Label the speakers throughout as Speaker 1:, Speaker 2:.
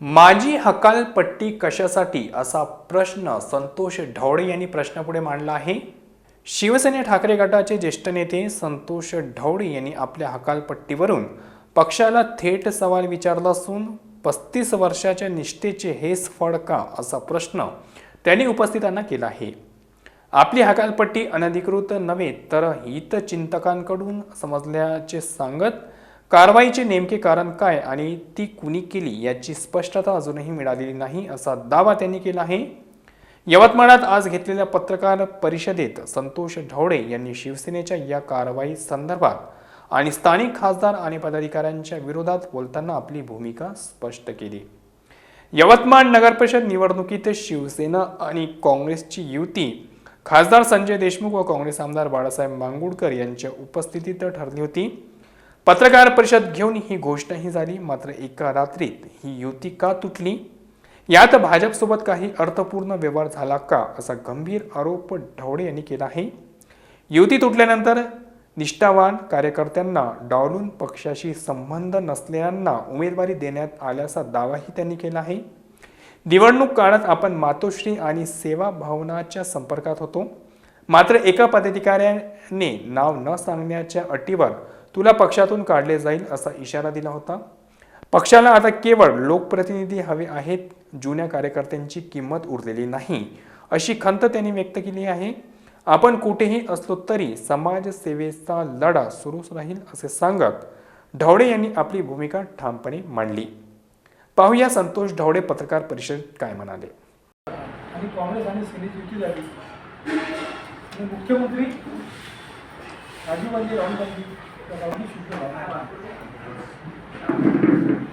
Speaker 1: माझी हकालपट्टी कशासाठी असा प्रश्न संतोष ढवळे यांनी प्रश्नापुढे मांडला आहे। शिवसेना ठाकरे गटाचे ज्येष्ठ नेते संतोष ढवळे यांनी आपल्या हकालपट्टीवरून पक्षाला थेट सवाल विचारला असून 35 वर्षाच्या निष्ठेचे हेच फळ का असा प्रश्न त्यांनी उपस्थितांना केला आहे। आपली हकालपट्टी अनधिकृत नव्हे तर हितचिंतकांकडून समजल्याचे सांगत कारवाईचे नेमके कारण काय आणि ती कुणी केली याची स्पष्टता अजूनही मिळालेली नाही असा दावा त्यांनी केला आहे। यवतमाळात आज घेतलेल्या पत्रकार परिषदेत संतोष ढवळे यांनी शिवसेनेच्या या कारवाई संदर्भात आणि स्थानिक खासदार आणि पदाधिकाऱ्यांच्या विरोधात बोलताना आपली भूमिका स्पष्ट केली। यवतमाळ नगरपरिषद निवडणुकीत शिवसेना आणि काँग्रेसची युती खासदार संजय देशमुख व काँग्रेस आमदार बाळासाहेब मांगुळकर यांच्या उपस्थितीत ठरली होती। पत्रकार परिषद घेऊन ही घोषणाही झाली, मात्र एका रात्रीत ही युती का तुटली, यात भाजपसोबत काही अर्थपूर्ण व्यवहार झाला का असा गंभीर आरोप ढवळे यांनी केला आहे। युती तुटल्यानंतर निष्ठावान कार्यकर्त्यांना डावलून पक्षाशी संबंध नसलेल्यांना उमेदवारी देण्यात आल्याचा दावाही त्यांनी केला आहे। निवडणूक काळात आपण मातोश्री आणि सेवा भवनाच्या संपर्कात होतो, मात्र एका पदाधिकाऱ्याने नाव न सांगण्याच्या अटीवर तुला पक्षातून काढले जाईल असा इशारा दिला होता। पक्षाला आता केवळ लोकप्रतिनिधी हवे आहेत, जुन्या कार्यकर्त्यांची किंमत उरलेली नाही अशी खंत त्यांनी व्यक्त केली आहे। आपण कुठेही असलो तरी समाजसेवेचा लढा सुरूच राहील असे सांगत ढवळे यांनी आपली भूमिका ठामपणे मांडली। पाहूया संतोष ढवळे पत्रकार परिषदेत काय म्हणाले।
Speaker 2: आणि काँग्रेस आणि सेनेची युती झाली, मुख्यमंत्री राजीव गांधी राहुल गांधी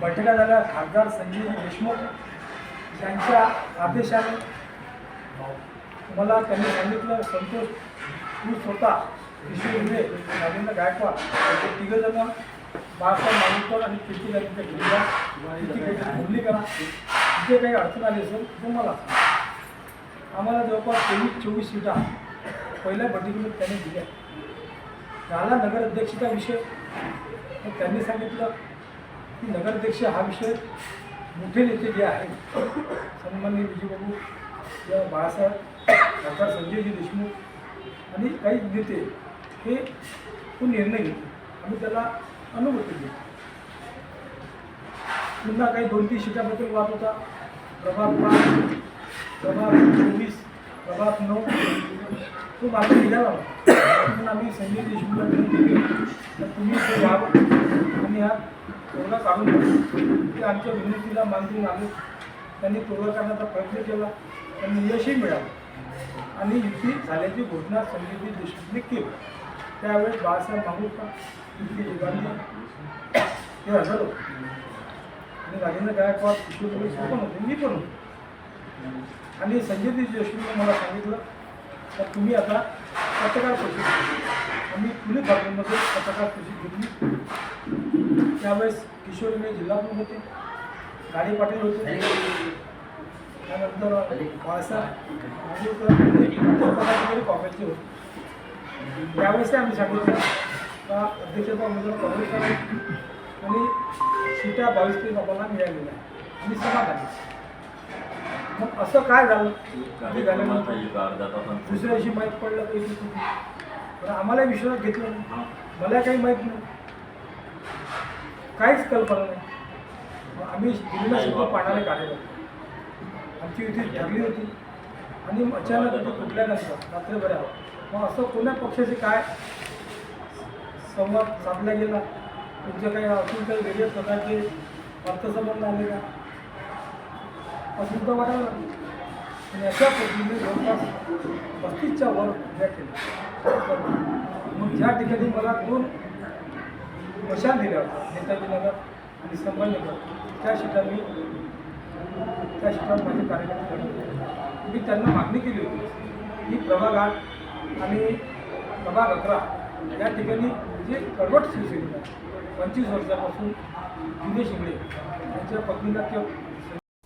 Speaker 2: बैठका झाल्या। खासदार संजय देशमुख यांच्या आदेशाने मला त्यांनी सांगितलं, संतोष तू स्वतः किशोर उर्वे, राजेंद्र गायकवाड हे तिघजण बाळासाहेब मांगुळकर आणि कीर्ती गांधीच्या घेऊया बोलणी करा, तिथे काही अडचण आली असेल तर मला आम्हाला जवळपास 23-24 सीटा पहिल्या बैठकीमध्ये त्यांनी दिल्या। झाला नगराध्यक्षाचा विषय, तर त्यांनी सांगितलं की नगराध्यक्ष हा विषय मोठे नेते जे आहेत सन्माननीय विजयबाबू या बाळासाहेब खासदार संजयजी देशमुख आणि काही नेते हे तो निर्णय घेतले, आम्ही त्याला अनुमती दिली। पुन्हा काही 2-3 सीटाबद्दल वाद होता, प्रभाग 5, प्रभाग 24, प्रभाग 9 तो मार्ग निघाला होता, म्हणून आम्ही संजय देशमुखला विनंती केली तर तुम्ही ते यावं आणि हा तोडगा काढून घ्या। ते आमच्या विनंतीला मान देऊन आले, त्यांनी तोडगा काढण्याचा प्रयत्न केला, त्यांनी यशही मिळालं आणि युती झाल्याची घोषणा संजय देशमुखने केली। त्यावेळेस बाळासाहेब मांगुळकर, कीर्ती गांधी हे हजर होते आणि राजेंद्र गायकवाड, किशोर उर्वे पण होते, मी पण होतो। आणि संजय देशमुखने मला सांगितलं तर तुम्ही आता पत्रकार परिषद, आम्ही पोलीस हॉटेलमध्ये पत्रकार परिषद घेतली। त्यावेळेस किशोर उर्वे जिल्हा प्रमुख होते, गाडी पाटील होते, त्यानंतर बाळासाहेब मांगुळकर पदाधिकारी काँग्रेसचे होते। त्यावेळेस आम्ही सांगितलं का अध्यक्षाचा उमेदवार काँग्रेस आहे आणि सीटा 22-23 लोकांना मिळालेल्या आहे आणि समाधानी। मग असं काय झालं, कधी झाल्यानंतर दुसऱ्या दिवशी माहीत पडलं की पण आम्हाला विश्वास घेतला नाही, मला काही माहीत नाही, काहीच कल्पना नाही। आम्ही दिलेला शब्द पाण्याला काढलेला, आमची युती ठरली होती आणि अचानक युती तुटल्यानंतर रात्रभर मग असं कोण्या पक्षाचे काय संवाद साधला गेला, तुमचं काही अजून काही वेगळ्या प्रकारचे अर्थसंबंध आले का असं तर वाटायला लागलं। आणि अशा पद्धतीने जवळपास 35च्या वर उभ्या केल्या। मग ज्या ठिकाणी मला 2 मशाल दिल्या होत्या, नेताजी नगर आणि संभाजीनगर, त्या ठिकाणी त्या ठिकाणी माझे कार्यकर्ते लढवले। मी त्यांना मागणी केली होती की प्रभाग 8 आणि प्रभाग 11 या ठिकाणी जे कडवट शिवसैनिक 25 वर्षापासून जुने शिंगडे यांच्या पत्नीला किंवा